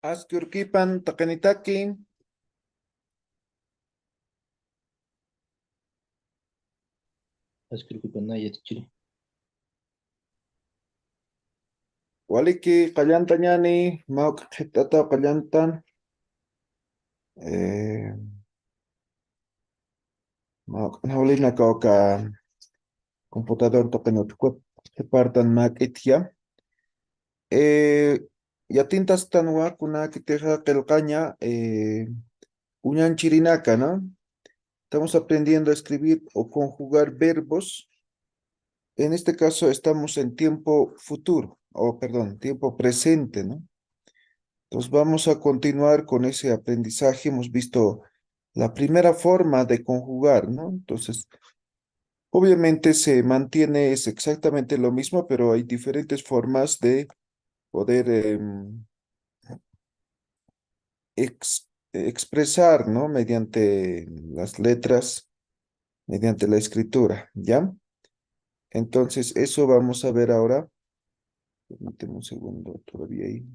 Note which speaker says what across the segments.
Speaker 1: Askurkipan takanitaki.
Speaker 2: Askurkupan yachachiri.
Speaker 1: Waliki qallantañani mawka qhipt'ata qallantan. Mawka hawlina kawka computador toqenutkut qhipartan mak'itya. Yatintas tanwa kunaki teja qillqaña uñanchirinaka, ¿no? Estamos aprendiendo a escribir o conjugar verbos. En este caso estamos en tiempo futuro, o perdón, tiempo presente, ¿no? Entonces vamos a continuar con ese aprendizaje. Hemos visto la primera forma de conjugar, ¿no? Entonces, obviamente se mantiene, es exactamente lo mismo, pero hay diferentes formas de poder expresar, ¿no? Mediante las letras, mediante la escritura, ¿ya? Entonces, eso vamos a ver ahora. Permíteme un segundo, todavía hay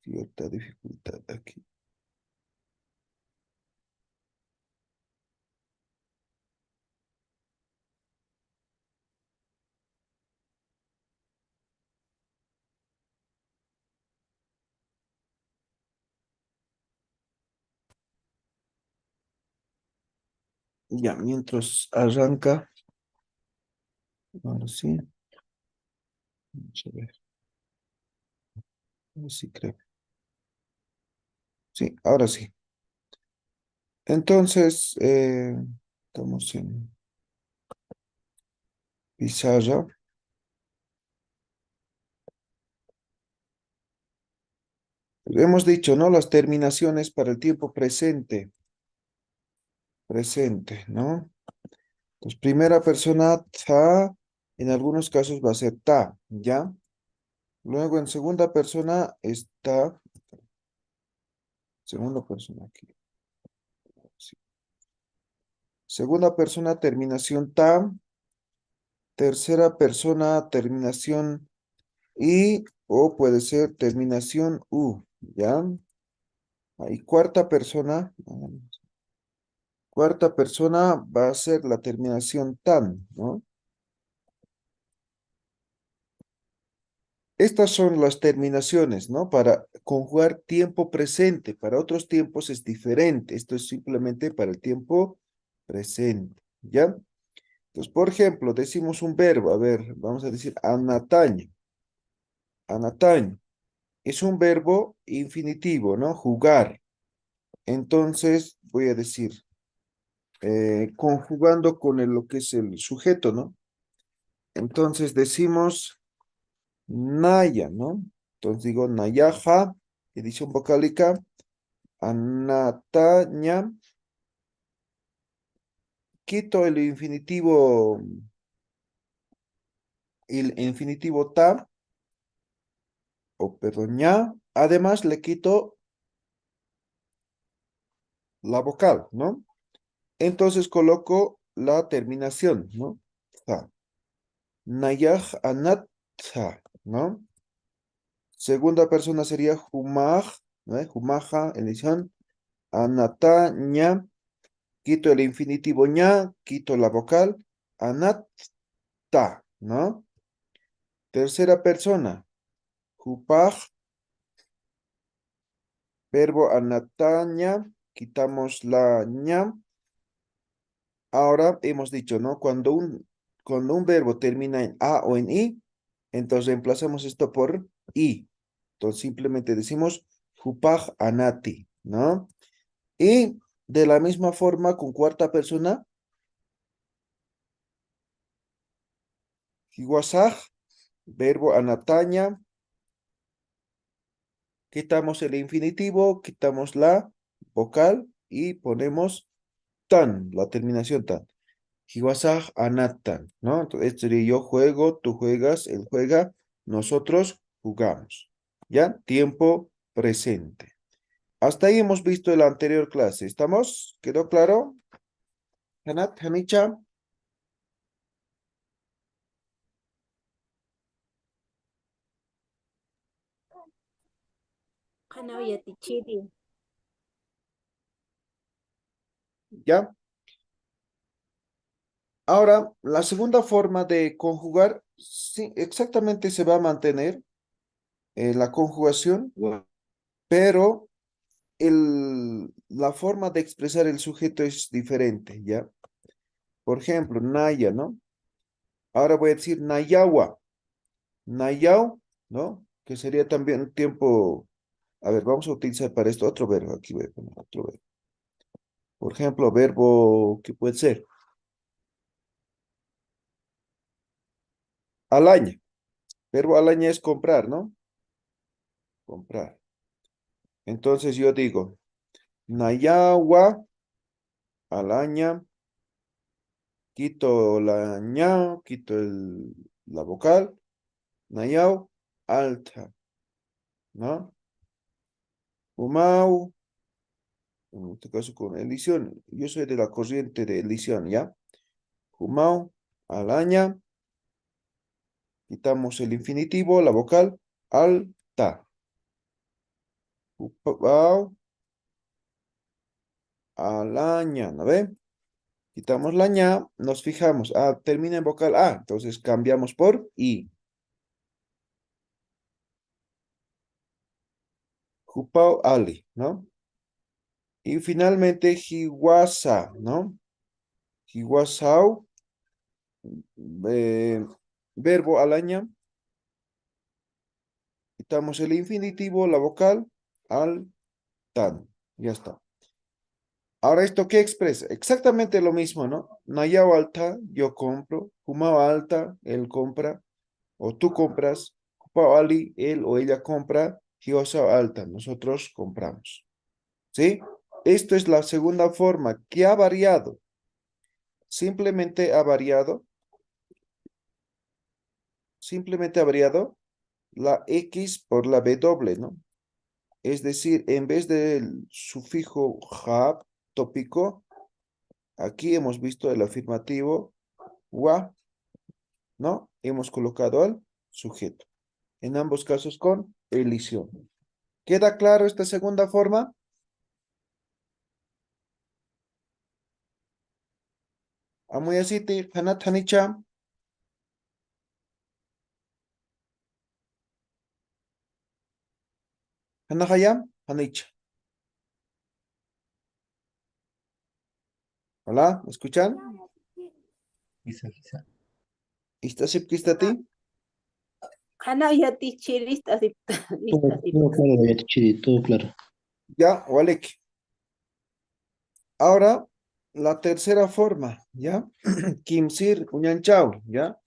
Speaker 1: cierta dificultad aquí. Ya, mientras arranca, ahora sí, vamos a ver, ahora sí creo. Sí, ahora sí. Entonces, estamos en pizarra. Hemos dicho, ¿no? Las terminaciones para el tiempo presente, ¿no? Pues primera persona, ta, en algunos casos va a ser ta, ¿ya? Luego en segunda persona está, segunda persona aquí. Sí. Segunda persona, terminación ta. Tercera persona, terminación i, o puede ser terminación u, ¿ya? Y cuarta persona va a ser la terminación tan, ¿no? Estas son las terminaciones, ¿no? Para conjugar tiempo presente. Para otros tiempos es diferente. Esto es simplemente para el tiempo presente, ¿ya? Entonces, por ejemplo, decimos un verbo. A ver, vamos a decir anataño. Anataño. Es un verbo infinitivo, ¿no? Jugar. Entonces, voy a decir, conjugando con lo que es el sujeto, ¿no? Entonces decimos Naya, ¿no? Entonces digo Nayaja, edición vocálica, Anataña, quito el infinitivo ta, o perdón, ña, además le quito la vocal, ¿no? Entonces coloco la terminación, ¿no? Ta. Nayaj anatja, ¿no? Segunda persona sería Jumaj, ¿no? Jumaja, edición, Anataña. Quito el infinitivo ña, quito la vocal, anatta, ¿no? Tercera persona, jupaj, verbo anataña, quitamos la ña. Ahora hemos dicho, ¿no? Cuando un verbo termina en a o en i, entonces reemplazamos esto por i. Entonces simplemente decimos jupaj anati, ¿no? Y de la misma forma, con cuarta persona, hiwasaj, verbo anataña, quitamos el infinitivo, quitamos la vocal y ponemos tan, la terminación tan. Hiwasaj anatan, ¿no? Entonces, esto sería yo juego, tú juegas, él juega, nosotros jugamos. ¿Ya? Tiempo presente. Hasta ahí hemos visto la anterior clase. ¿Estamos? ¿Quedó claro? Hanat, Hanicha.
Speaker 2: Hanawiyatichiri.
Speaker 1: ¿Ya? Ahora, la segunda forma de conjugar, sí, exactamente se va a mantener la conjugación, pero la forma de expresar el sujeto es diferente, ¿ya? Por ejemplo, Naya, ¿no? Ahora voy a decir Nayawa, Nayao, ¿no? Que sería también un tiempo. A ver, vamos a utilizar para esto otro verbo. Aquí voy a poner otro verbo. Por ejemplo, verbo que puede ser alaña. Verbo alaña es comprar, ¿no? Comprar. Entonces yo digo, Nayawa, alaña, quito la ña, quito la vocal, Nayao, alta, ¿no? Umau, en este caso con elición. Yo soy de la corriente de elición, ¿ya? Umau, alaña, quitamos el infinitivo, la vocal, alta. Upau, alaña, ¿no ve? Quitamos la ña, nos fijamos, termina en vocal A, entonces cambiamos por I. Jupau ali, ¿no? Y finalmente jiwasa, ¿no? Jiwasau, eh, verbo alaña, quitamos el infinitivo, la vocal, al, tan, ya está. Ahora, ¿esto qué expresa? Exactamente lo mismo, ¿no? Nayao alta, yo compro. Humao alta, él compra. O tú compras. Hupao ali, él o ella compra. Hiosao alta, nosotros compramos. ¿Sí? Esto es la segunda forma que ha variado. Simplemente ha variado. Simplemente ha variado la X por la W, ¿no? Es decir, en vez del sufijo hab, tópico, aquí hemos visto el afirmativo wa, ¿no? Hemos colocado al sujeto. En ambos casos con elisión. ¿Queda claro esta segunda forma? Amuyasiti, hanat hanicha, hanahayam, hanicha. Hola, ¿me escuchan?
Speaker 3: Quizá, quizá.
Speaker 1: ¿Istasip kistati?
Speaker 2: Hanawiyatichiri istasip. Istasip.
Speaker 3: Todo claro, Chiri, todo claro.
Speaker 1: Ya, Walek. Ahora, la tercera forma, ¿ya? Kimsir, uñanchao, ¿ya?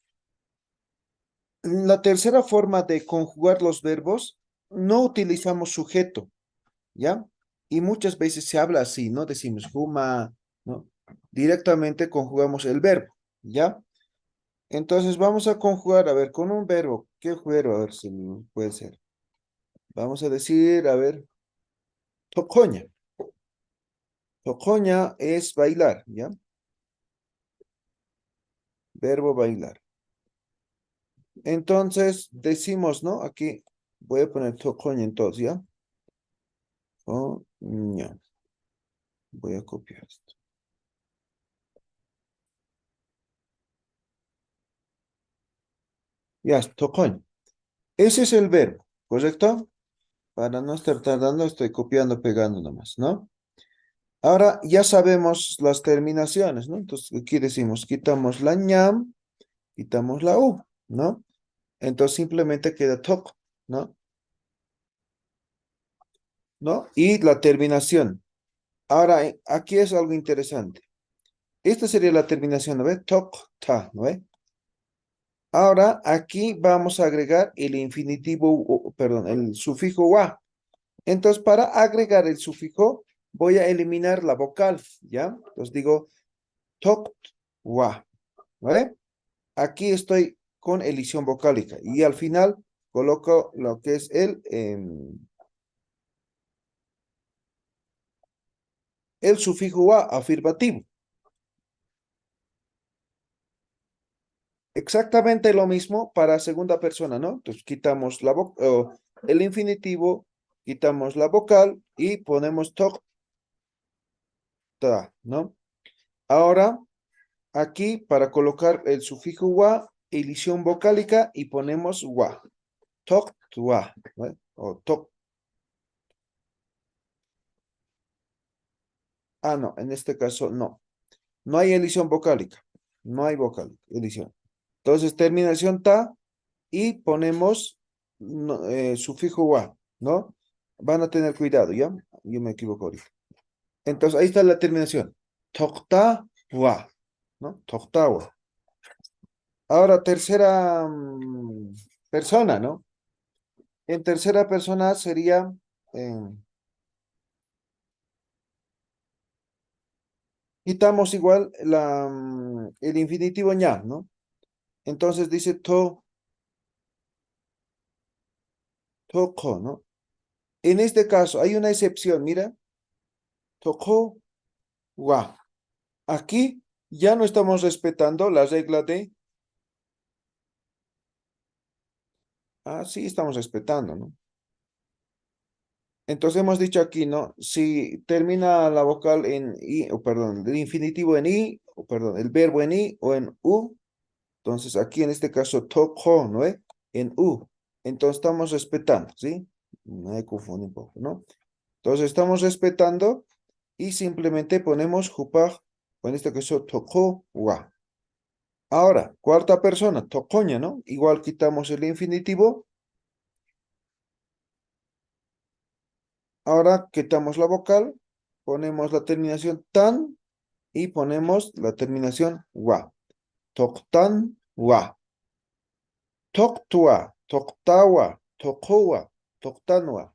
Speaker 1: La tercera forma de conjugar los verbos, no utilizamos sujeto, ¿ya? Y muchas veces se habla así, ¿no? Decimos huma, ¿no? Directamente conjugamos el verbo, ¿ya? Entonces vamos a conjugar, a ver, con un verbo. ¿Qué verbo? A ver si puede ser. Vamos a decir, a ver, tocoña. Tocoña es bailar, ¿ya? Verbo bailar. Entonces decimos, ¿no? Aquí voy a poner tocoña entonces, ¿ya? Tocoña. Voy a copiar esto. Ya, tocoña. Ese es el verbo, ¿correcto? Para no estar tardando, estoy copiando, pegando nomás, ¿no? Ahora ya sabemos las terminaciones, ¿no? Entonces aquí decimos, quitamos la ñam, quitamos la U, ¿no? Entonces simplemente queda toc, ¿no? ¿No? Y la terminación. Ahora, aquí es algo interesante. Esta sería la terminación, ¿no ve? Toc, ta, ¿no ve? Ahora, aquí vamos a agregar el infinitivo, perdón, el sufijo wa. Entonces, para agregar el sufijo, voy a eliminar la vocal, ¿ya? Entonces digo, toc, wa, ¿no ve? Aquí estoy con elisión vocálica y al final coloco lo que es el sufijo a afirmativo. Exactamente lo mismo para segunda persona, ¿no? Entonces quitamos el infinitivo, quitamos la vocal y ponemos tokta, ¿no? Ahora, aquí para colocar el sufijo wa, elisión vocálica y ponemos wa. Toktua, ¿no? O tok. Ah, no, en este caso no. No hay elisión vocálica. No hay vocal, elisión. Entonces, terminación ta y ponemos sufijo wa, ¿no? Van a tener cuidado, ¿ya? Yo me equivoco ahorita. Entonces, ahí está la terminación. Tokta wa, ¿no? Tokta wa. Ahora, tercera persona, ¿no? En tercera persona sería, quitamos igual el infinitivo ña, ¿no? Entonces dice toko, ¿no? En este caso hay una excepción, mira, toko wa. Aquí ya no estamos respetando la regla de, sí estamos respetando, ¿no? Entonces hemos dicho aquí, ¿no? Si termina la vocal en i, o perdón, el infinitivo en i, o perdón, el verbo en i o en u, entonces aquí en este caso toko, ¿no? En u. Entonces estamos respetando, ¿sí? No hay que confundir un poco, ¿no? Entonces estamos respetando y simplemente ponemos jupaj, o en este caso toko wa. Ahora, cuarta persona, tocoña, ¿no? Igual quitamos el infinitivo. Ahora quitamos la vocal, ponemos la terminación tan y ponemos la terminación wa. Toktan wa. Toktua, toktawa, tokowa, toktanwa.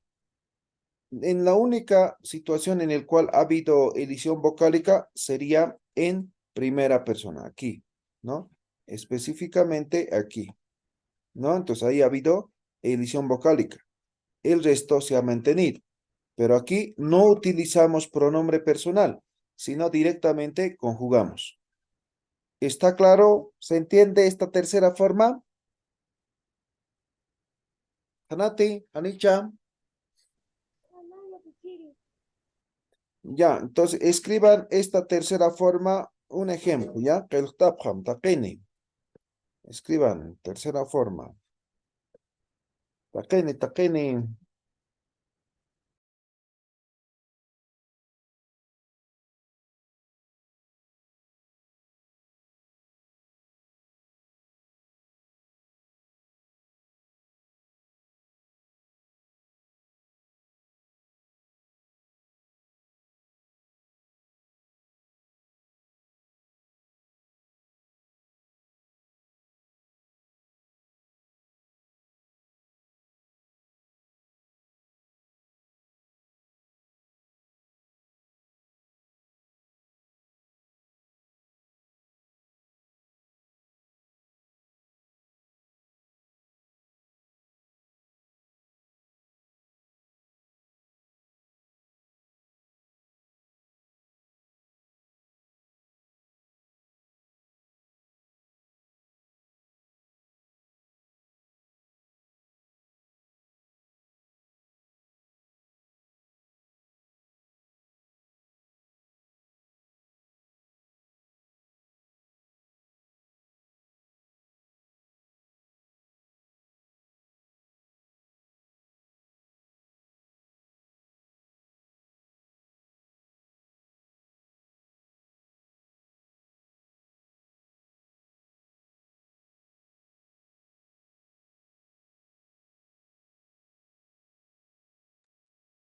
Speaker 1: En la única situación en la cual ha habido elisión vocálica sería en primera persona, aquí, ¿no? Específicamente aquí, ¿no? Entonces ahí ha habido elisión vocálica. El resto se ha mantenido. Pero aquí no utilizamos pronombre personal, sino directamente conjugamos. ¿Está claro? ¿Se entiende esta tercera forma? Hanati, Hanicha. Ya, entonces escriban esta tercera forma, un ejemplo, ¿ya? Escriban, tercera forma. Taqini, taqini.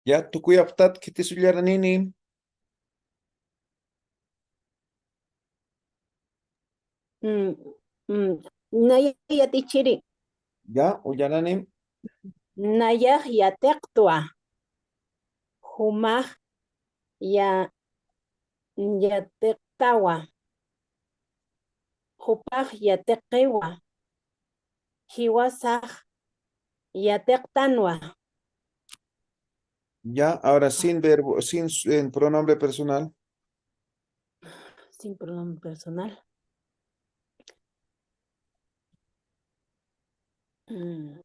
Speaker 1: Ya, tu kuyaptat kiti nini.
Speaker 2: Mm, Naya tichiri.
Speaker 1: Ya, uyananim.
Speaker 2: Naya yatektua. Humaj ya yatektawa. Hupaj yatekewa. Hiwasaj yatektanwa.
Speaker 1: Ya, ahora sin verbo, sin pronombre personal.
Speaker 2: Sin pronombre personal. Mm.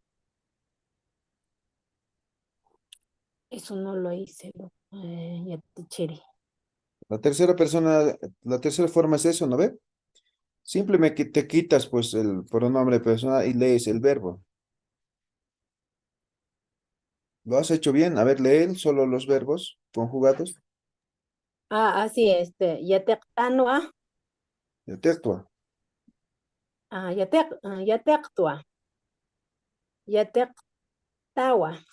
Speaker 2: Eso no lo hice, Yatichiri.
Speaker 1: La tercera persona, la tercera forma es eso, ¿no ve? Simplemente te quitas pues el pronombre personal y lees el verbo. ¿Lo has hecho bien? A ver, lee solo los verbos conjugados.
Speaker 2: Así, yatektanua,
Speaker 1: El texto.
Speaker 2: yatektua, yatektawa,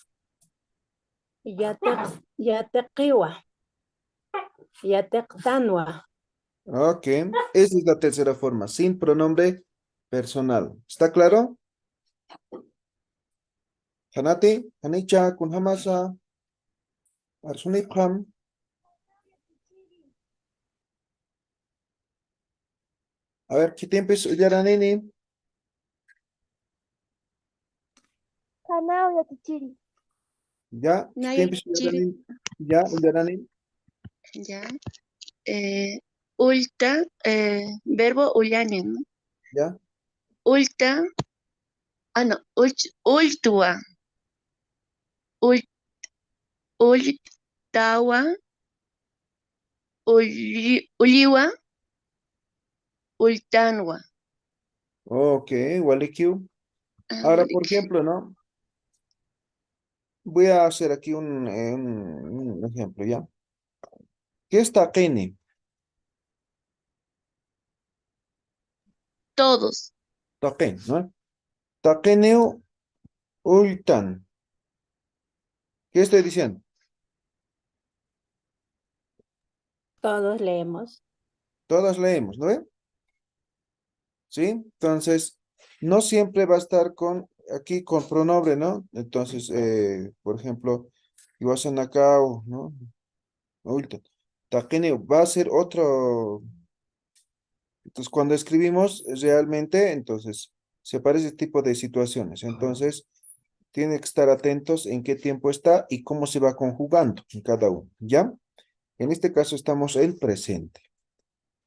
Speaker 2: yatekiwa, yatektanua.
Speaker 1: Ok, esa es la tercera forma, sin pronombre personal. ¿Está claro? Hanati, Hanicha, Kunhamasa, Arsunipam. A ver, ¿qué tiempo es Yaranini?
Speaker 4: Kanao Yatichiri.
Speaker 1: ¿Ya? ¿Qué
Speaker 5: Nayo
Speaker 1: tiempo es
Speaker 5: chiri,
Speaker 1: Yaranini? ¿Ya? Yaranini.
Speaker 5: ya. Ulta, verbo ullanin, ¿no?
Speaker 1: ¿Ya?
Speaker 5: Ulta, no, ultua, ul, ultawa, uliwa, ultanwa.
Speaker 1: Ok, Walikiu. Ahora, por
Speaker 5: Walik.
Speaker 1: ejemplo, ¿no? Voy a hacer aquí un ejemplo, ¿ya? ¿Qué es Taqini?
Speaker 5: Todos,
Speaker 1: Taqin, ¿no? Taqineu ultan. ¿Qué estoy diciendo?
Speaker 2: Todos leemos.
Speaker 1: Todas leemos, ¿no ve? ¿Sí? Entonces, no siempre va a estar aquí con pronombre, ¿no? Entonces, por ejemplo, Iwasanakao, ¿no? Ultan. Taqineu va a ser otro. Entonces, cuando escribimos realmente, entonces, se aparece este tipo de situaciones. Entonces, tiene que estar atentos en qué tiempo está y cómo se va conjugando en cada uno, ¿ya? En este caso estamos el presente.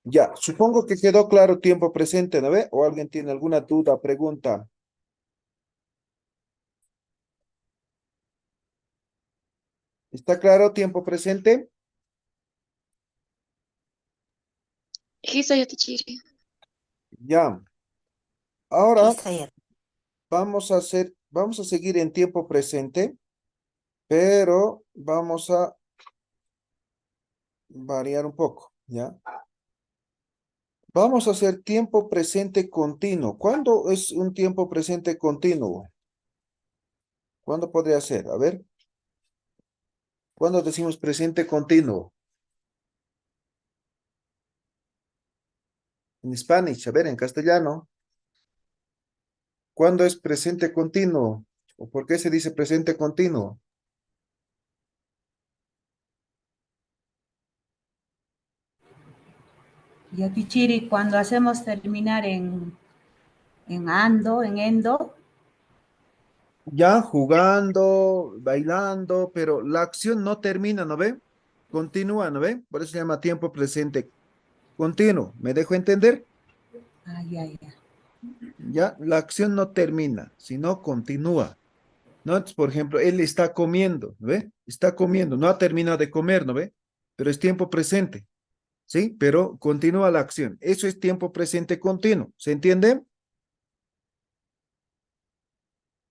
Speaker 1: Ya, supongo que quedó claro tiempo presente, ¿no ve? ¿O alguien tiene alguna duda, pregunta? ¿Está claro tiempo presente?
Speaker 5: Hisayatichiri.
Speaker 1: Ya. Ahora
Speaker 2: Quizá
Speaker 1: vamos a seguir en tiempo presente, pero vamos a variar un poco, ¿ya? Vamos a hacer tiempo presente continuo. ¿Cuándo es un tiempo presente continuo? ¿Cuándo podría ser? A ver, ¿cuándo decimos presente continuo? En Spanish, a ver, en castellano. ¿Cuándo es presente continuo? ¿O por qué se dice presente continuo?
Speaker 6: Yatichiri, cuando hacemos terminar en ando, en endo,
Speaker 1: Ya jugando, bailando, pero la acción no termina, ¿no ve? Continúa, ¿no ve? Por eso se llama tiempo presente continuo. ¿Me dejo entender?
Speaker 6: ya, ya.
Speaker 1: Ya, la acción no termina, sino continúa. ¿No? Entonces, por ejemplo, él está comiendo, ¿no ve? Está comiendo, no ha terminado de comer, ¿no ve? Pero es tiempo presente, ¿sí? Pero continúa la acción. Eso es tiempo presente continuo. ¿Se entiende?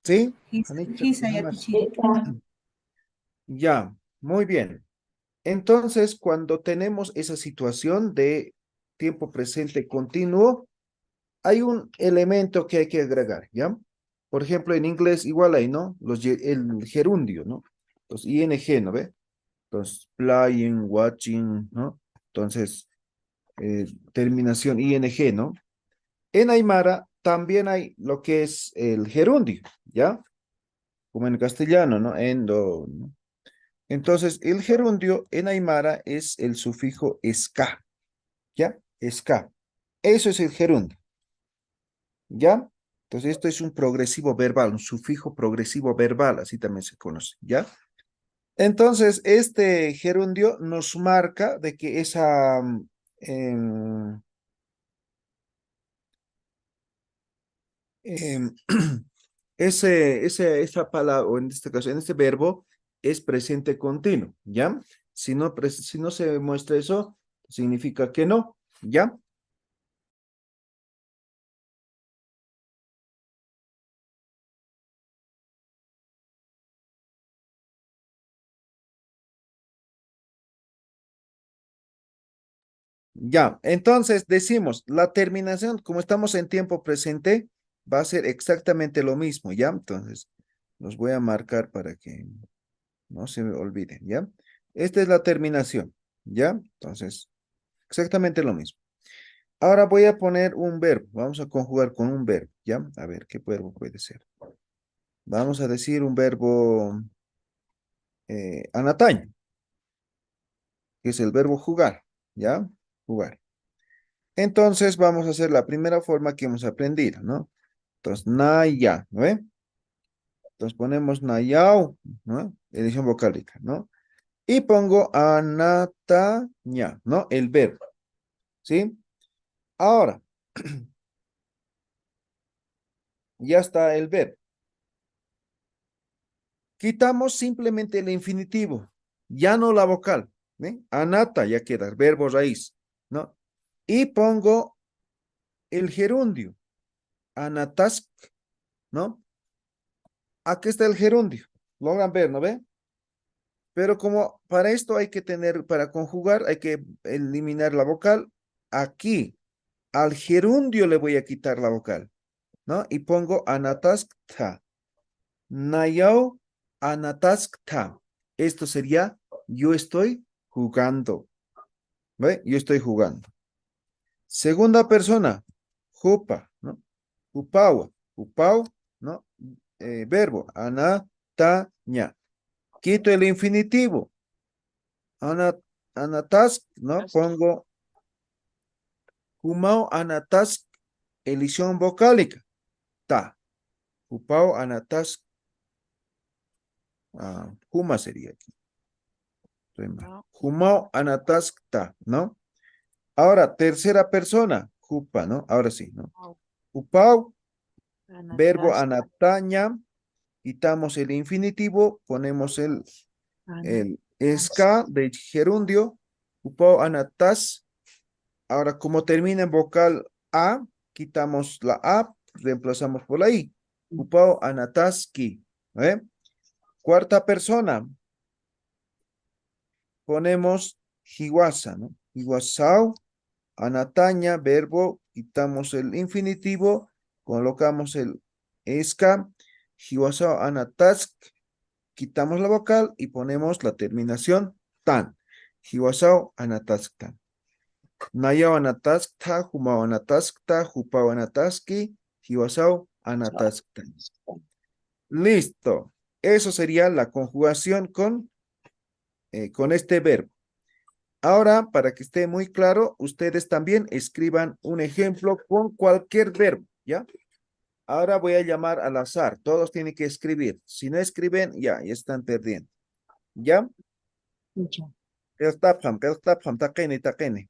Speaker 1: ¿Sí? Anita,
Speaker 6: Hisa
Speaker 1: nada más.
Speaker 6: Yatichiri.
Speaker 1: Ya, muy bien. Entonces, cuando tenemos esa situación de tiempo presente continuo, hay un elemento que hay que agregar, ¿ya? Por ejemplo, en inglés igual hay, ¿no? El gerundio, ¿no? Los ing, ¿no ve? Entonces, playing, watching, ¿no? Entonces, terminación ing, ¿no? En Aymara también hay lo que es el gerundio, ¿ya? Como en castellano, ¿no? Endo, ¿no? Entonces, el gerundio en Aymara es el sufijo ska, ¿ya? Ska. Eso es el gerundio, ¿ya? Entonces, esto es un progresivo verbal, un sufijo progresivo verbal, así también se conoce, ¿ya? Entonces, este gerundio nos marca de que em, em, esa palabra, o en este caso, en este verbo, es presente continuo, ¿ya? Si no se muestra eso, significa que no, ¿ya? Ya, entonces decimos, la terminación, como estamos en tiempo presente, va a ser exactamente lo mismo, ¿ya? Entonces, los voy a marcar para que no se me olviden, ¿ya? Esta es la terminación, ¿ya? Entonces, exactamente lo mismo. Ahora voy a poner un verbo, vamos a conjugar con un verbo, ¿ya? A ver, ¿qué verbo puede ser? Vamos a decir un verbo anataño, que es el verbo jugar, ¿ya? Jugar. Entonces vamos a hacer la primera forma que hemos aprendido, ¿no? Entonces, naya, ¿no ve? Entonces ponemos nayao, ¿no? Edición vocálica, ¿no? Y pongo anataña, ¿no? El verbo, ¿sí? Ahora, ya está el verbo. Quitamos simplemente el infinitivo, ya no la vocal, ¿eh? Anata ya queda, el verbo raíz, ¿no? Y pongo el gerundio, anatask, ¿no? Aquí está el gerundio, logran ver, ¿no ve? Pero como para esto hay que tener, para conjugar, hay que eliminar la vocal, aquí al gerundio le voy a quitar la vocal, ¿no? Y pongo anataskta, nayao anataskta. Esto sería, yo estoy jugando, ¿ve? Yo estoy jugando. Segunda persona, jupa, ¿no? Jupawa, jupau, ¿no? Verbo, anataña. Quito el infinitivo. Anatask, ¿no? Pongo humao anatask, elisión vocálica. Ta. Upao anatask. Huma sería aquí. Estoy mal. Humao anatask ta, ¿no? Ahora, tercera persona. Jupa, ¿no? Ahora sí, ¿no? Upao, verbo anataña. Quitamos el infinitivo, ponemos el esca de gerundio. Upao anatas. Ahora, como termina en vocal A, quitamos la A, reemplazamos por la I. Upao anataski. ¿Eh? Cuarta persona, ponemos hiwasa, ¿no? Hiwasao, anataña, verbo, quitamos el infinitivo, colocamos el esca, hiwasao anatask, quitamos la vocal y ponemos la terminación tan. Hiwasao anatask tan. Nayao anataskta, humao anataskta, hupao anataski, hiwasao anataskta. Listo. Eso sería la conjugación con este verbo. Ahora, para que esté muy claro, ustedes también escriban un ejemplo con cualquier verbo, ¿ya? Ahora voy a llamar al azar. Todos tienen que escribir. Si no escriben, ya están perdiendo. ¿Ya?
Speaker 6: Ya.
Speaker 1: Taqini, taqini.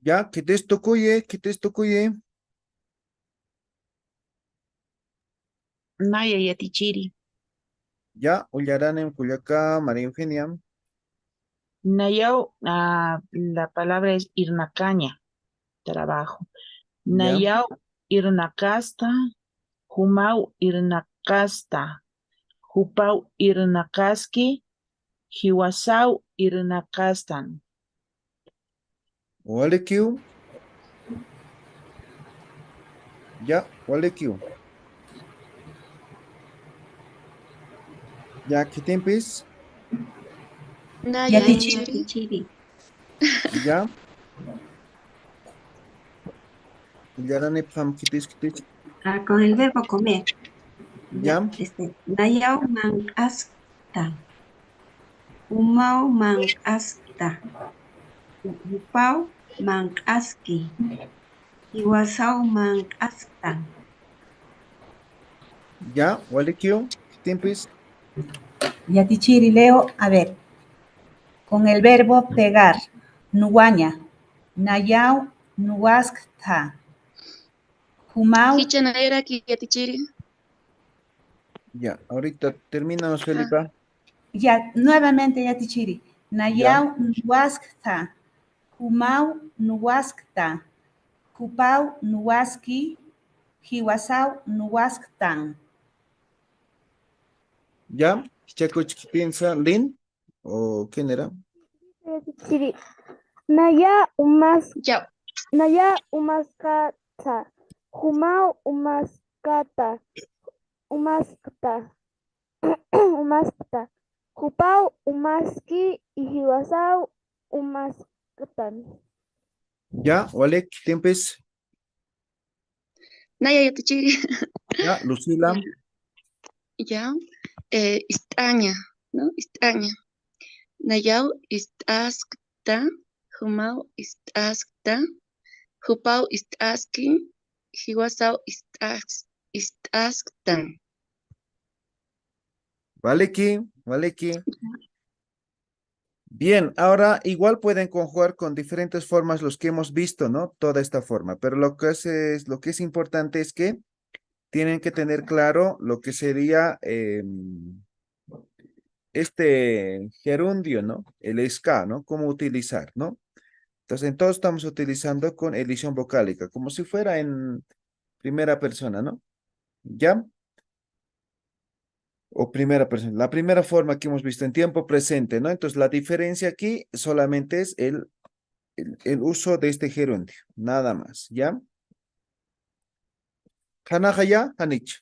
Speaker 1: Ya, ¿qué texto cuye? ¿Qué texto cuye?
Speaker 7: Naya yatichiri.
Speaker 1: Ya, Ullaranem, Culiacá, María Eugenia.
Speaker 7: Nayao, la palabra es irnacaña, trabajo.
Speaker 1: Ya,
Speaker 7: Nayao irnacasta, humau irnacasta, hupau irnacaski, hiwasau irnacastan.
Speaker 1: Walekiu. Ya, Walekiu. Ya, ¿qué tiempis?
Speaker 5: Naya
Speaker 6: Yatichiri.
Speaker 5: yatichiri.
Speaker 1: Ya, Ullaranem, Pam, ¿qué
Speaker 8: Con el verbo comer. Ya,
Speaker 1: Ya,
Speaker 8: Nayau mankasta, Umau mankasta, Upau mankaski, Iwasau mankasta.
Speaker 1: ya, Walekiu. ¿Qué tiempis?
Speaker 6: Yatichiri, leo, a ver, con el verbo pegar, nuguaña, nayau, nuaskta, humau,
Speaker 5: Hicha nayara ki yatichiri.
Speaker 1: Ya, ahorita terminamos,
Speaker 5: Ajá.
Speaker 1: Felipa.
Speaker 6: ya, nuevamente Yatichiri,
Speaker 1: Ya,
Speaker 6: nayau, nuaskta, humau, nuaskta, kupau, nuaski, hiwasau, nuasktan.
Speaker 1: ya. Chacuch, ¿qué piensa? ¿Lin? ¿O quién era?
Speaker 4: Yatichiri. Naya umas
Speaker 5: Ya.
Speaker 4: Naya umaskata. Humau umaskata. Umaskata. Umaskata. Hupau umaski y hiwasau umaskatan.
Speaker 1: Ya, Walek, ¿qué tiempis?
Speaker 5: Naya yatichiri.
Speaker 1: Ya, Lucila.
Speaker 5: Ya. Istaña, ¿no? Istaña. Nayau istaskta. Humau istaskta. Hupau istaski. Hiwasau istasktan.
Speaker 1: Valeki, Valeki. Bien, ahora igual pueden conjugar con diferentes formas los que hemos visto, ¿no? Toda esta forma, pero lo que es importante es que tienen que tener claro lo que sería este gerundio, ¿no? El ska, ¿no? Cómo utilizar, ¿no? Entonces, en todo estamos utilizando con edición vocálica, como si fuera en primera persona, ¿no? ¿Ya? O primera persona. La primera forma que hemos visto en tiempo presente, ¿no? Entonces, la diferencia aquí solamente es el uso de este gerundio, nada más, ¿ya? Hanajaya, Hanich.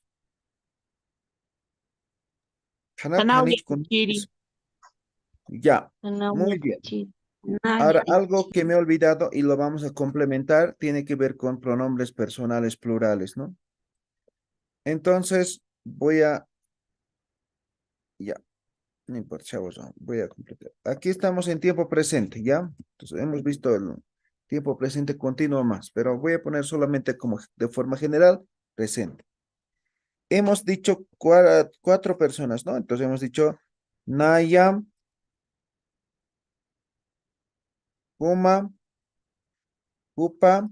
Speaker 1: Hanak,
Speaker 7: Hanao
Speaker 1: Hanich con...
Speaker 7: yatichiri.
Speaker 1: Ya,
Speaker 8: Anau
Speaker 1: muy bien.
Speaker 8: yatichiri.
Speaker 1: Ahora, algo que me he olvidado y lo vamos a complementar tiene que ver con pronombres personales plurales, ¿no? Entonces, ya, no importa, chavos, no, voy a completar. Aquí estamos en tiempo presente, ¿ya? Entonces, hemos visto el tiempo presente continuo más, pero voy a poner solamente como de forma general, presente. Hemos dicho cuatro personas, ¿no? Entonces, hemos dicho Naya, Puma, Pupa,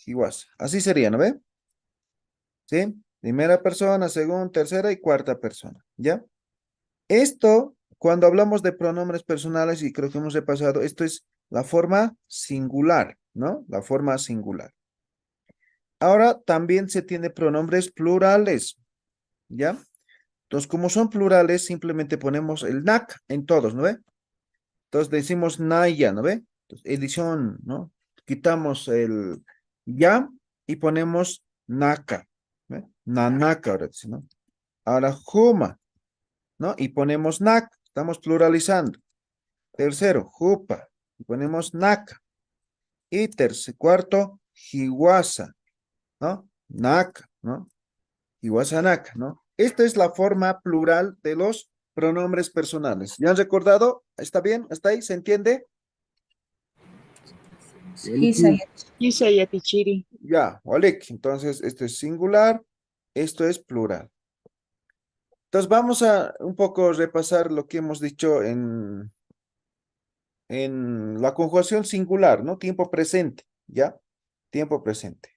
Speaker 1: Hiwas. Así sería, ¿no ve? ¿Sí? Primera persona, segunda, tercera y cuarta persona, ¿ya? Esto, cuando hablamos de pronombres personales, y creo que hemos repasado, esto es la forma singular, ¿no? La forma singular. Ahora también se tiene pronombres plurales, ¿ya? Entonces, como son plurales, simplemente ponemos el nak en todos, ¿no ve? Entonces decimos naya, ¿no ve? Entonces, edición, ¿no? Quitamos el ya y ponemos naka, ¿ve? Nanaka ahora dice, ¿no? Ahora huma, ¿no? Y ponemos nak, estamos pluralizando. Tercero, jupa, y ponemos naka. Y cuarto, hiwasa, ¿no? Naka, ¿no? Hiwasa naka, ¿no? Esta es la forma plural de los pronombres personales. ¿Ya han recordado? ¿Está bien? ¿Hasta ahí? ¿Se entiende?
Speaker 7: Isa yatichiri.
Speaker 1: Ya, Oleg. Entonces, esto es singular, esto es plural. Entonces, vamos a un poco repasar lo que hemos dicho en en la conjugación singular, ¿no? Tiempo presente, ¿ya? Tiempo presente.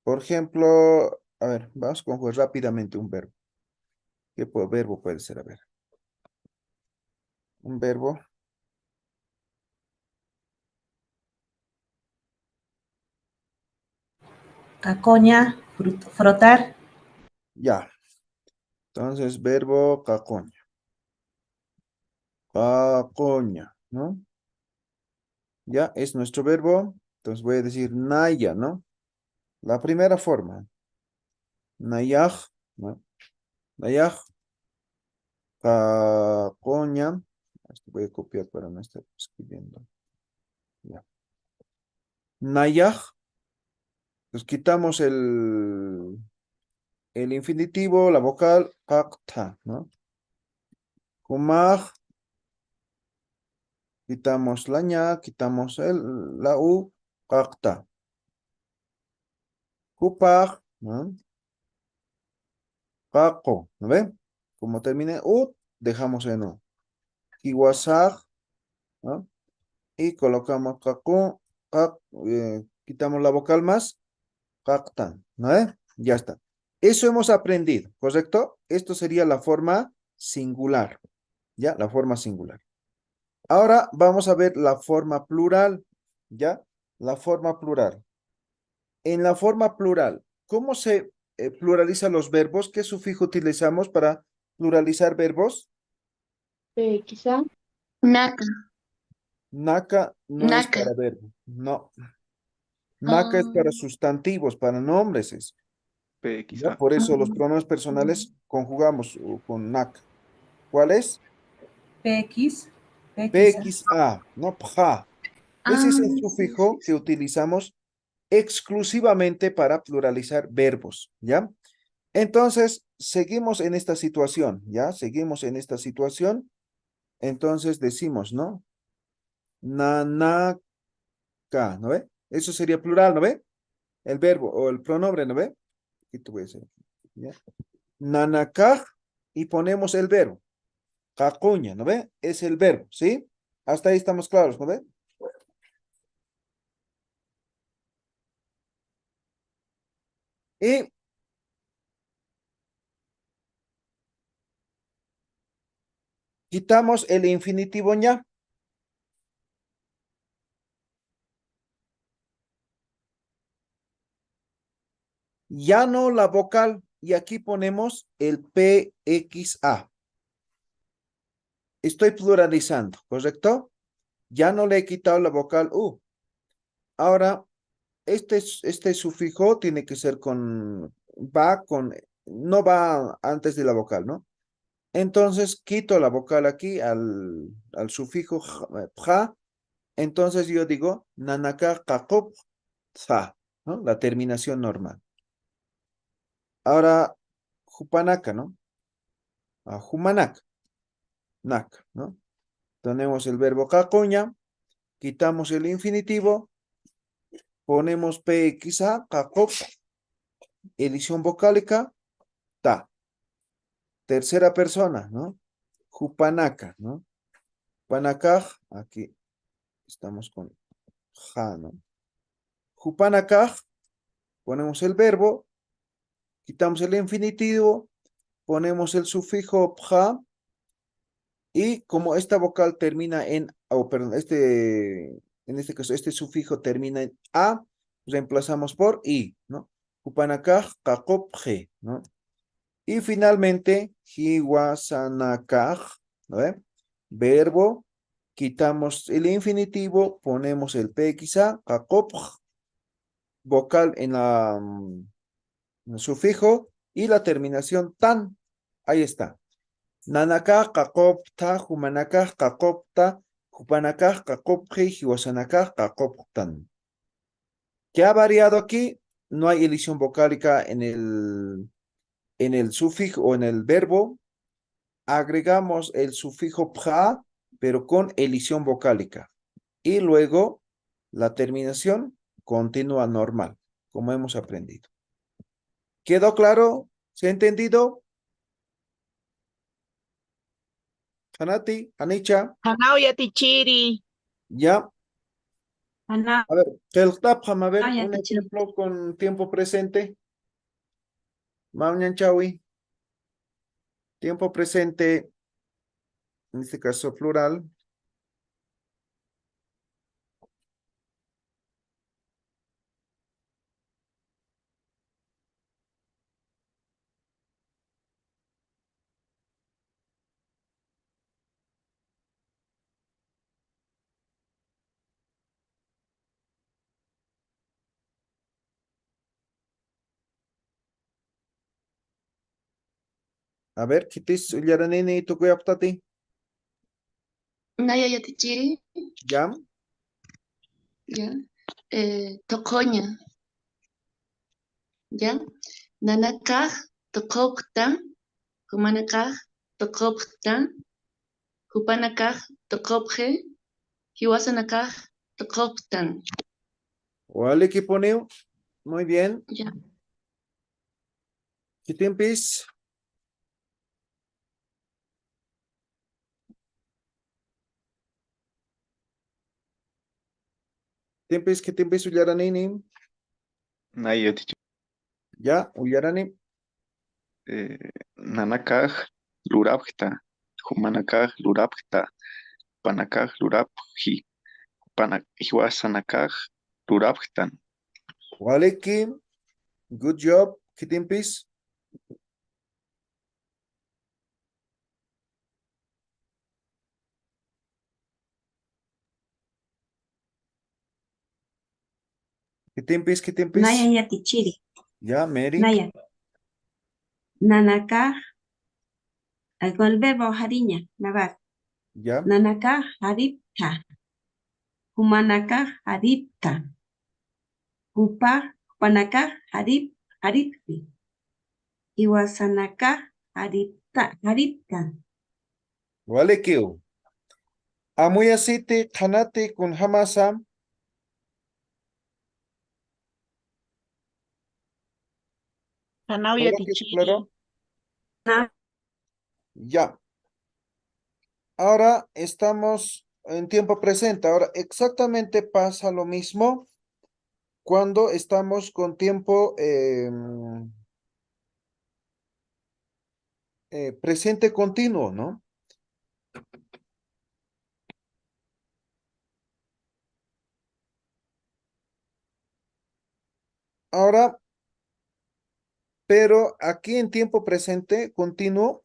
Speaker 1: Por ejemplo, a ver, vamos a conjugar rápidamente un verbo. ¿Qué verbo puede ser? A ver. Un verbo.
Speaker 6: Cacoña, frotar.
Speaker 1: Ya. Entonces, verbo cacoña. Cacoña, ¿no? Ya, es nuestro verbo. Entonces voy a decir naya, ¿no? La primera forma. Nayaj, ¿no? Nayaj, cacoña. Esto voy a copiar para no estar escribiendo. Ya. Nayaj. Pues quitamos el infinitivo, la vocal, kakta, ¿no? Kumaj, quitamos la ña, quitamos la u, kakta. Kupaj, ¿no? Kako, ¿no ven? Como termina u, dejamos en u. Kiwasaj, ¿no? Y colocamos kaku, quitamos la vocal más, kaktan, ¿no ven? Ya está. Eso hemos aprendido, ¿correcto? Esto sería la forma singular, ¿ya? La forma singular. Ahora vamos a ver la forma plural, ¿ya? La forma plural. En la forma plural, ¿cómo se pluralizan los verbos? ¿Qué sufijo utilizamos para pluralizar verbos?
Speaker 7: Quizá.
Speaker 5: Naka.
Speaker 1: Naka no es
Speaker 5: Naka.
Speaker 1: para verbo, no. Naka es para sustantivos, para nombres. ¿Ya? Por eso los pronombres personales conjugamos con naka. ¿Cuál es?
Speaker 6: PX.
Speaker 1: PXA, no pja. Ese es el
Speaker 5: Sí,
Speaker 1: sufijo que utilizamos exclusivamente para pluralizar verbos, ¿ya? Entonces, seguimos en esta situación, ¿ya? Seguimos en esta situación. Entonces decimos, ¿no? Nanaka, ¿no ve? Eso sería plural, ¿no ve? El verbo o el pronombre, ¿no ve? Aquí te voy a hacer, ¿ya? Nanaka y ponemos el verbo. Cacuña, ¿no ve? Es el verbo, ¿sí? Hasta ahí estamos claros, ¿no ve? Y quitamos el infinitivo ña. Ya no la vocal, y aquí ponemos el PXA. Estoy pluralizando, ¿correcto? Ya no le he quitado la vocal U. Ahora, este sufijo tiene que ser no va antes de la vocal, ¿no? Entonces, quito la vocal aquí al sufijo ja. Entonces yo digo, nanaka kakop za, ¿no? La terminación normal. Ahora, jupanaka, ¿no? Jumanak, nak, ¿no? Tenemos el verbo cacoña, quitamos el infinitivo, ponemos pxa, cacop, edición vocálica, ta. Tercera persona, ¿no? Jupanaka, ¿no? Jupanakaj, aquí estamos con ja, ¿no? Jupanakaj, ponemos el verbo, quitamos el infinitivo, ponemos el sufijo pja, y como esta vocal termina en, perdón, en este caso, este sufijo termina en a, reemplazamos por i, ¿no? Kupanakaj, kakopje, ¿no? Y finalmente, hiwasanakaj, ¿no ve? Verbo, quitamos el infinitivo, ponemos el pxa, kakopj, vocal en el sufijo, y la terminación tan, ahí está. Nanaka kakopta, humanaka kakopta, hupanaka kakopji, hiwasanaka kakoptan. ¿Qué ha variado aquí? No hay elisión vocálica en el sufijo o en el verbo. Agregamos el sufijo pja, pero con elisión vocálica. Y luego la terminación continúa normal, como hemos aprendido. ¿Quedó claro? ¿Se ha entendido? Hanati, Anicha.
Speaker 7: Hanao ya tichiri.
Speaker 1: Ya,
Speaker 8: Ana,
Speaker 1: a ver, a ver,
Speaker 8: ya
Speaker 1: un
Speaker 8: te chiri.
Speaker 1: ejemplo con tiempo presente. Mañan Chawi, tiempo presente, en este caso plural. A ver, kitis ullaranini tukuyaptati.
Speaker 5: Naya yatichiri,
Speaker 1: Ya,
Speaker 5: ya. Tokoña, ya. Nanakaj, tokokta, humanakaj, tokopta, hupanakaj, tokopje, hiwasanakaj, tokoptan.
Speaker 1: wale kiponeo. Muy bien.
Speaker 5: Ya.
Speaker 1: Kitimpis. Kitimpis ullaranini.
Speaker 9: Naya tichi
Speaker 1: Ya, ullarani.
Speaker 9: nanakaj lurapjta, humanakaj lurapjta, panakaj lurapji, hiwasanakaj lurapjtan.
Speaker 1: Wale ki. Good job. Kitimpis. Kitimpis.
Speaker 8: Naya ya te chiri.
Speaker 1: Ya, Mary.
Speaker 8: Naya. Nanaka. Con el verbo hariña, navar.
Speaker 1: Ya.
Speaker 8: Nanaka haripta. Humanaka haripta. Hupanaka haripti. Iwasanaka haripta.
Speaker 1: Wale kiu. Amuyasite kanate con hamasa.
Speaker 7: Hanauya
Speaker 1: ¿Claro que es
Speaker 7: tichiri.
Speaker 1: claro?
Speaker 8: Na-
Speaker 1: Ya. Ahora estamos en tiempo presente. Ahora exactamente pasa lo mismo cuando estamos con tiempo presente continuo, ¿no? Ahora, pero aquí en tiempo presente continuo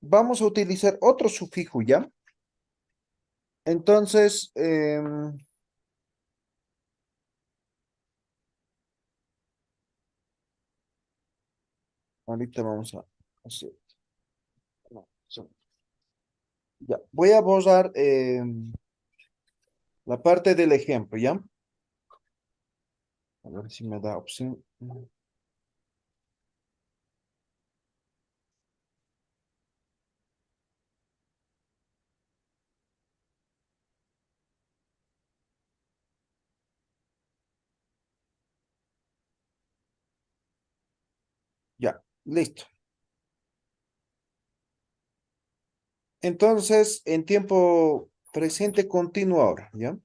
Speaker 1: vamos a utilizar otro sufijo, ¿ya? Entonces, ahorita vamos a hacer. No, ya, voy a borrar la parte del ejemplo, ¿ya? A ver si me da opción. Ya, listo. Entonces, en tiempo presente continuo ahora, ¿ya?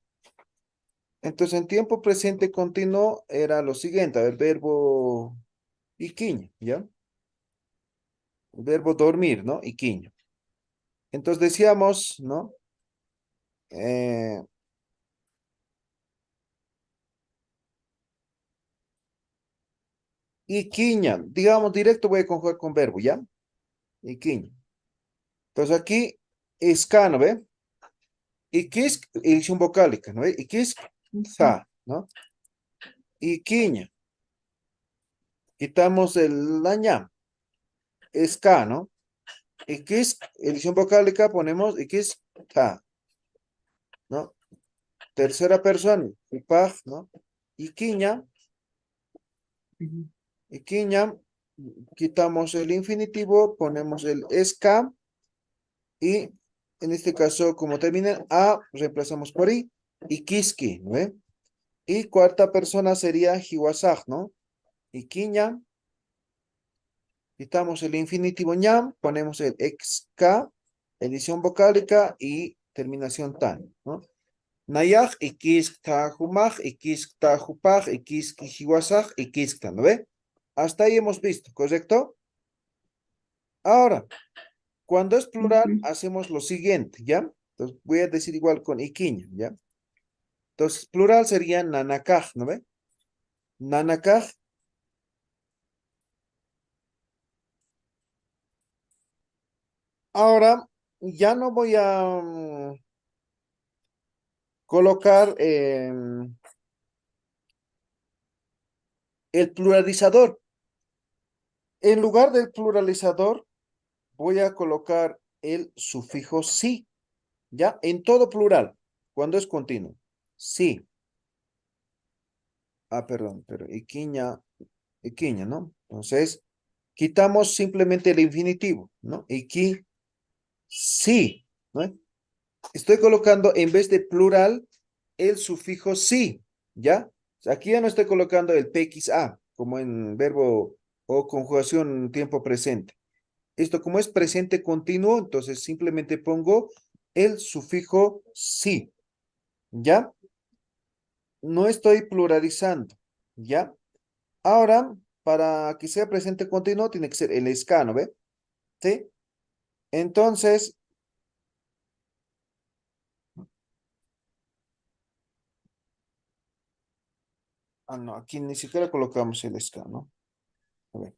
Speaker 1: Entonces, en tiempo presente continuo era lo siguiente, el verbo iquiño, ¿ya? El verbo dormir, ¿no? Iquiño. Entonces decíamos, ¿no? Iquiña, digamos directo voy a conjugar con verbo, ¿ya? Iquiña. Entonces aquí, escano, ¿ve? Iquis, edición vocálica, ¿no ve? Iquis, sa, ¿no? Iquiña. Quitamos el la ñam, esca, ¿no? Iquis, edición vocálica, ponemos iquis, ta, ¿no? Tercera persona, ipaj, ¿no? Iquiña, iquiña, quitamos el infinitivo, ponemos el esca, y en este caso, como termina a, reemplazamos por i, iquiski, ¿no ve? Y cuarta persona sería hiwasaj, ¿no? Iquiña, quitamos el infinitivo ñam, ponemos el xk, edición vocálica y terminación tan, ¿no? Nayaj, ikiskta humaj, ikiskta jupaj, ikiski jiwasaj, ikiskta, ¿no ve? Hasta ahí hemos visto, ¿correcto? Ahora, cuando es plural,
Speaker 5: Ujú.
Speaker 1: hacemos lo siguiente, ¿ya? Entonces, voy a decir igual con iquiña, ¿ya? Entonces, plural sería nanakaj, ¿no ve? Nanakaj. Ahora, ya no voy a colocar el pluralizador. En lugar del pluralizador, voy a colocar el sufijo sí, ¿ya? En todo plural, cuando es continuo. Sí. Ah, perdón, pero iquiña, ¿no? Entonces, quitamos simplemente el infinitivo, ¿no? Iki, sí, ¿no? Estoy colocando en vez de plural el sufijo sí, ¿ya? O sea, aquí ya no estoy colocando el PXA, como en verbo o conjugación tiempo presente. Esto como es presente continuo, entonces simplemente pongo el sufijo sí, ¿ya? No estoy pluralizando, ¿ya? Ahora, para que sea presente continuo, tiene que ser el ska, ¿no ve? ¿Sí? Entonces, no, aquí ni siquiera colocamos el ska, ¿no? A ver.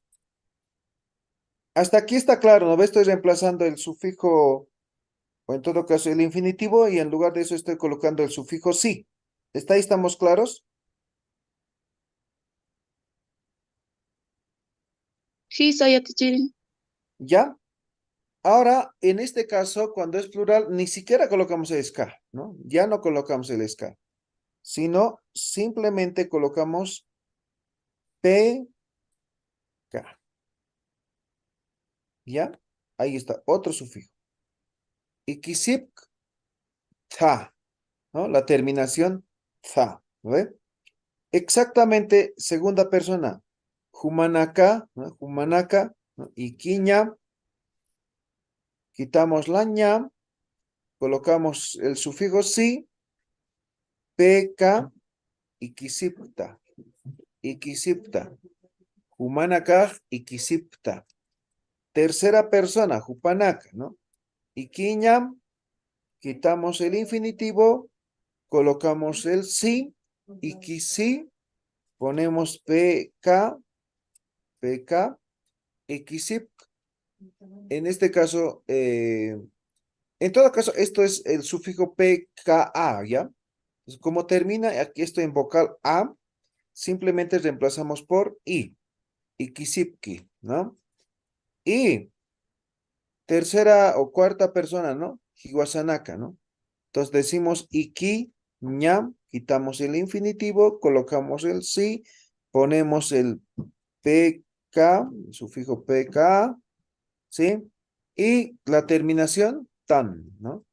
Speaker 1: Hasta aquí está claro, ¿no ve? Estoy reemplazando el sufijo, o en todo caso el infinitivo, y en lugar de eso estoy colocando el sufijo sí. ¿Está ahí? ¿Estamos claros?
Speaker 5: Sí, soy teacher.
Speaker 1: ¿Ya? Ahora, en este caso, cuando es plural, ni siquiera colocamos el ska, ¿no? Ya no colocamos el ska, sino simplemente colocamos PK. ¿Ya? Ahí está, otro sufijo. Ikisip, ta, ¿no? La terminación, ta, ¿no ve? Exactamente, segunda persona. Humanaka, ¿no? Humanaka, ¿no? Iquiña, quitamos la ña, colocamos el sufijo si, PK, ikisipta, ikisipta. Humanakaj, ikisipta. Tercera persona, hupanaka, ¿no? Iquiñam, quitamos el infinitivo, colocamos el sí, ikisi, ponemos PK, PK, ikisip. En este caso, en todo caso, esto es el sufijo PKA, ¿ya? Entonces, como termina aquí esto en vocal A, simplemente reemplazamos por I, ikisipki, ¿no? Y tercera o cuarta persona, ¿no? Hiwasanaka, ¿no? Entonces decimos iki, ñam, quitamos el infinitivo, colocamos el sí, ponemos el pk, el sufijo pk, ¿sí? Y la terminación tan, ¿no?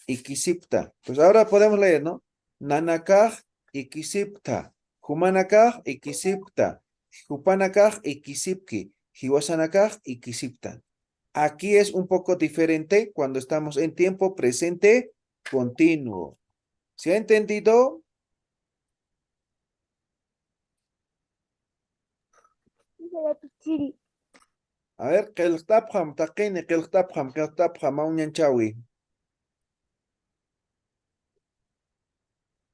Speaker 1: Ikisipta. Pues ahora podemos leer, ¿no? Nanakaj, ikisipta. Humanakaj, ikisipta. Hupanakaj, ikisipki. Hiwasanakaj, ikisipta. Aquí es un poco diferente cuando estamos en tiempo presente continuo. ¿Se ha entendido?
Speaker 4: Sí, soy teacher.
Speaker 1: A ver, keltapjam, taqini, keltapjam, maunyanchawi.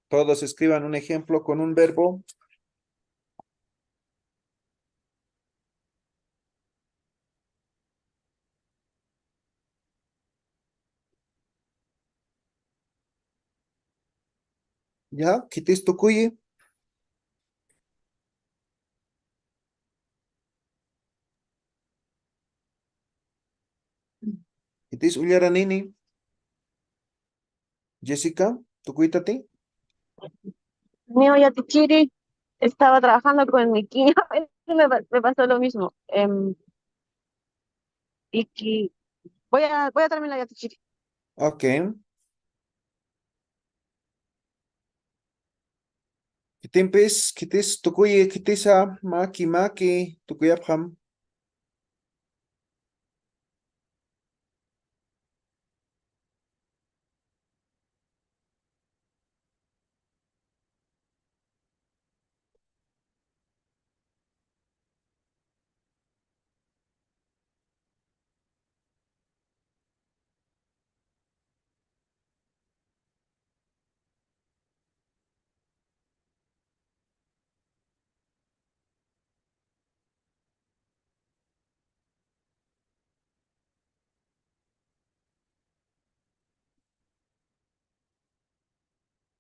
Speaker 1: Todos escriban un ejemplo con un verbo. ¿Ya? ¿Quitis tucuyi? ¿Quitis ullaranini? Jessica, ¿tucuitati?
Speaker 7: Mío, ya Tichiri, estaba trabajando con mi quinta, me pasó lo mismo. Y que voy a terminar ya Tichiri.
Speaker 1: Ok. ¿Quitis tucuyi, quitisa, maki, tucuyapjam?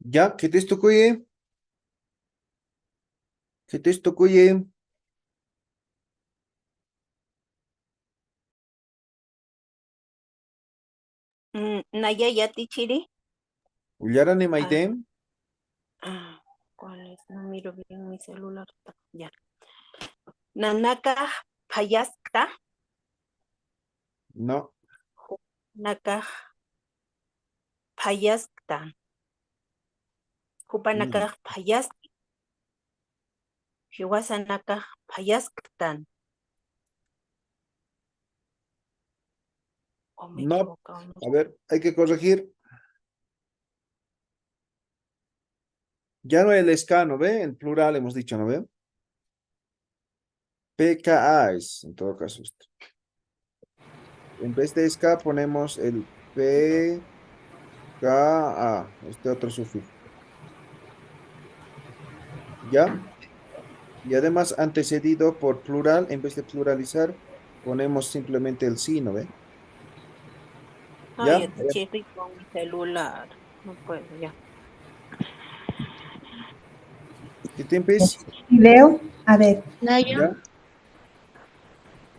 Speaker 1: Ya, ¿qué te tocuye? ¿Qué te tocuye?
Speaker 2: Naya Yatichiri.
Speaker 1: Ullara ni maite.
Speaker 2: ¿Cuál es? No miro bien mi celular. Ya. Nanaka Payaska.
Speaker 1: No,
Speaker 2: Naka Payaska. Hupanaka Payaski. Hiwasanaka Payasktan. Oh, me he
Speaker 1: no.
Speaker 2: equivocado, no.
Speaker 1: A ver, hay que corregir. Ya no el escano, ¿ve? En plural hemos dicho, ¿no ve? PKA es, en todo caso, esto. En vez de SK ponemos el PKA, este otro sufijo. ¿Ya? Y además antecedido por plural, en vez de pluralizar, ponemos simplemente el sí, ¿no ve? ¿Ya?
Speaker 2: Ay, Yatichiri con mi celular. No puedo, ya.
Speaker 1: ¿Qué te empieza?
Speaker 6: Y leo, a ver,
Speaker 5: Naya.
Speaker 1: ¿Ya?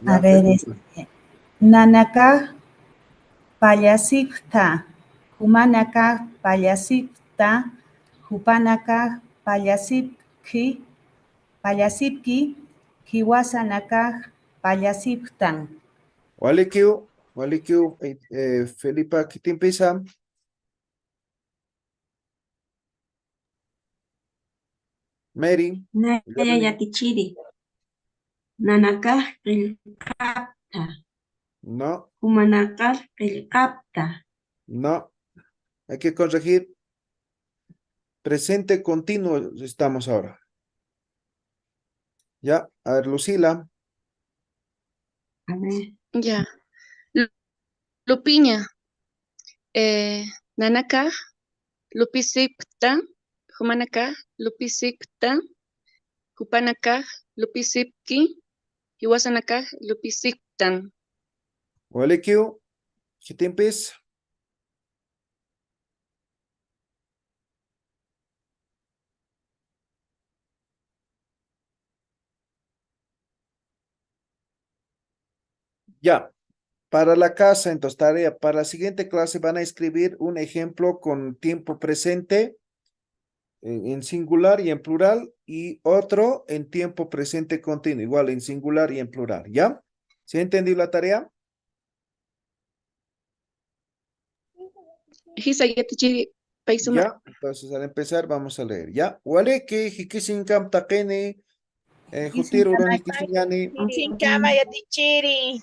Speaker 6: a
Speaker 1: Ya,
Speaker 6: ver,
Speaker 1: Felipe.
Speaker 6: Nanaka Payasikta, Humanaka Payasikta, Hupanaka Payasipki, Hiwasanaka Payasiptan.
Speaker 1: Walikiu, Felipa, ¿qué te empieza? Mary.
Speaker 8: Naya Yatichiri. Nanakaj qillqapta.
Speaker 1: No,
Speaker 8: Humanakaj qillqapta.
Speaker 1: no. Hay que corregir. Presente continuo estamos ahora. Ya, a ver, Lucila.
Speaker 8: A ver,
Speaker 5: Ya. Lupiña. Nanaka. Lupisipta. Humanaka. Lupisipta. Hupanaka. Lupisipki. Hiwasanaka. Lupisiptan.
Speaker 1: Walikiu, ¿qué te empieza? Ya, para la casa, entonces, tarea, para la siguiente clase van a escribir un ejemplo con tiempo presente en singular y en plural y otro en tiempo presente continuo, igual en singular y en plural, ¿ya? ¿Se ha entendido la tarea?
Speaker 5: Hisa Yatichiri. Paisuma.
Speaker 1: Ya, entonces al empezar vamos a leer, ¿ya? Waleke, hikisinkam takene, jutir uroni kisiñani,
Speaker 4: Chinkama Yatichiri.